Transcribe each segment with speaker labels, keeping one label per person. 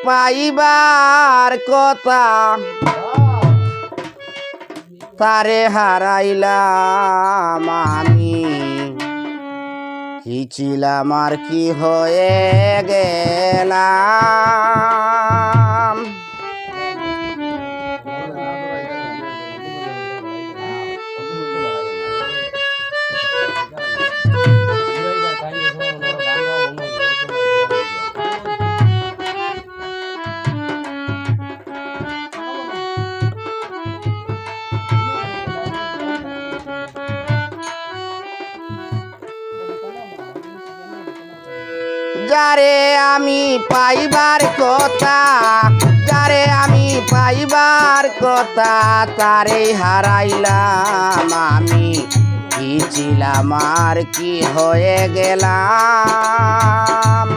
Speaker 1: পাইবার কথা তারে হারাইলাম আমি, কি ছিলাম আর কি হয়ে গেলাম। যারে আমি পাইবার কথা, যারে আমি পাইবার কথা তারে হারাইলাম আমি, কি ছিলাম আর কি হয়ে গেলাম।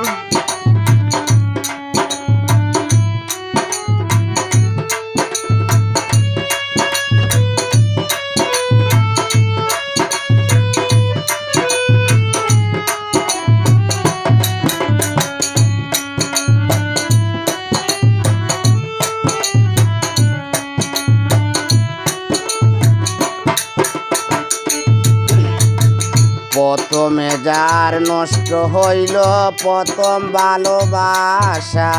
Speaker 1: প্রথমে যার নষ্ট হইল প্রথম ভালোবাসা,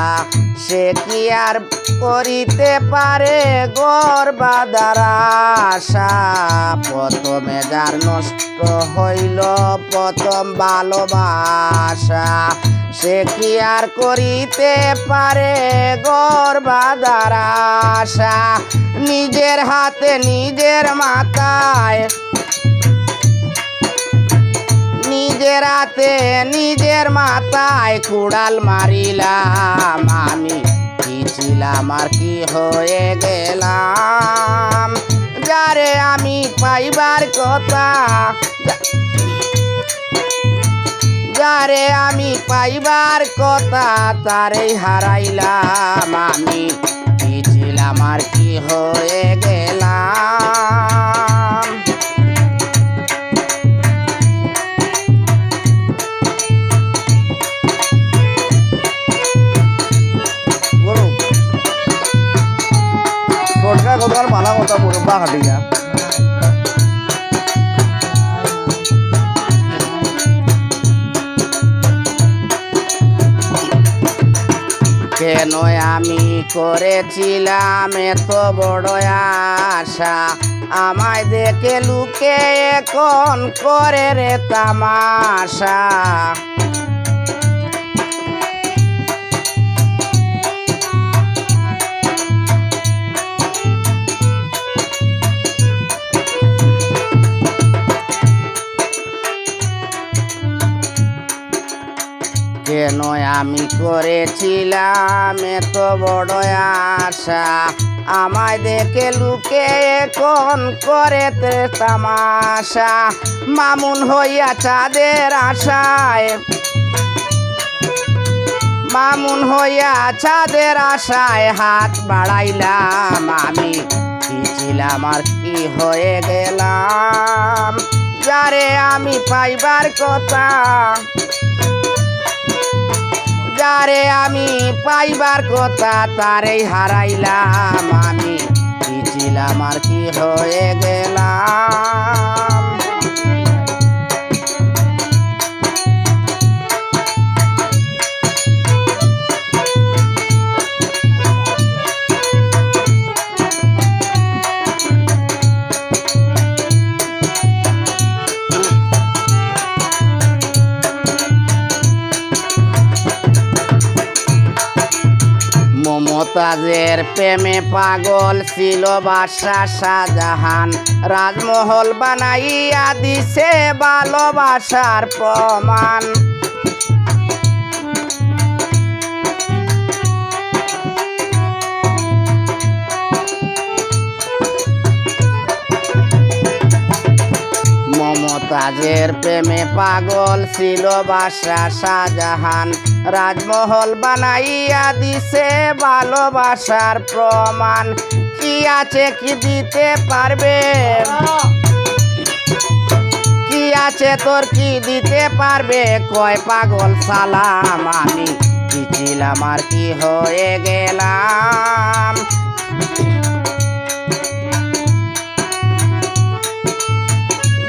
Speaker 1: সে কি আর করিতে পারে গর্বাদার আশা। প্রথমে যার নষ্ট হইল প্রথম ভালোবাসা, সে কি আর করিতে পারে গর্বাদার আশা। নিজের হাতে নিজের মাথায়, নিজের হাতে নিজের মাথায় কুড়াল মারিলাম আমি, কি ছিলাম আর কি হয়ে গেলাম। যারে আমি পাইবার কথা, যারে আমি পাইবার কথা তারে হারাইলাম আমি, কি ছিলাম আর কি হয়ে গেলাম।
Speaker 2: কথা মানা কথা বলে বা হাঁটিয়া
Speaker 1: কেন আমি করেছিলাম এত বড় আশা, আমায় দেখে লুকে এখন করে রে তামাশা। কেন আমি করেছিলাম এত বড় আশা, আমায় দেখে লুকে এখন করে তামাশা। মামুন হইয়া চাঁদের আশায়, মামুন হইয়া চাঁদের আশায় হাত বাড়াইলাম আমি, কি ছিলাম আর কি হয়ে গেলাম। যারে আমি পাইবার কথা, যারে আমি পাইবার কথা তারে হারাইলাম আমি, কি ছিলাম আর কি হয়ে গেলাম। মমতাজের প্রেমে পাগল ছিল বাদশা শাহজাহান, রাজমহল বানাইয়া দিছে ভালোবাসার প্রমাণ। মমতাজের প্রেমে পাগল ছিল বাদশা শাহজাহান, রাজমহল বানাইয়া দিছে ভালোবাসার প্রমাণ। কি আছে কি দিতে পারবে, কি আছে তোর কি দিতে পারবে, কয় পাগল সালাম আমি, কি ছিলাম আর কি হয়ে গেলাম।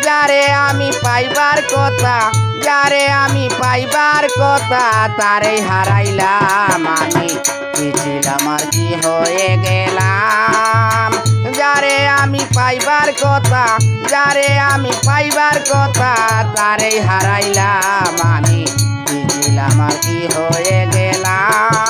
Speaker 1: যারে আমি পাইবার কথা, যারে আমি পাইবার কথা, তারে হারাইলাম আমি। কি ছিলাম আর কি হয়ে গেলাম। যারে আমি পাইবার কথা, যারে আমি পাইবার কথা, তারে হারাইলাম আমি। কি ছিলাম আর কি হয়ে গেলাম।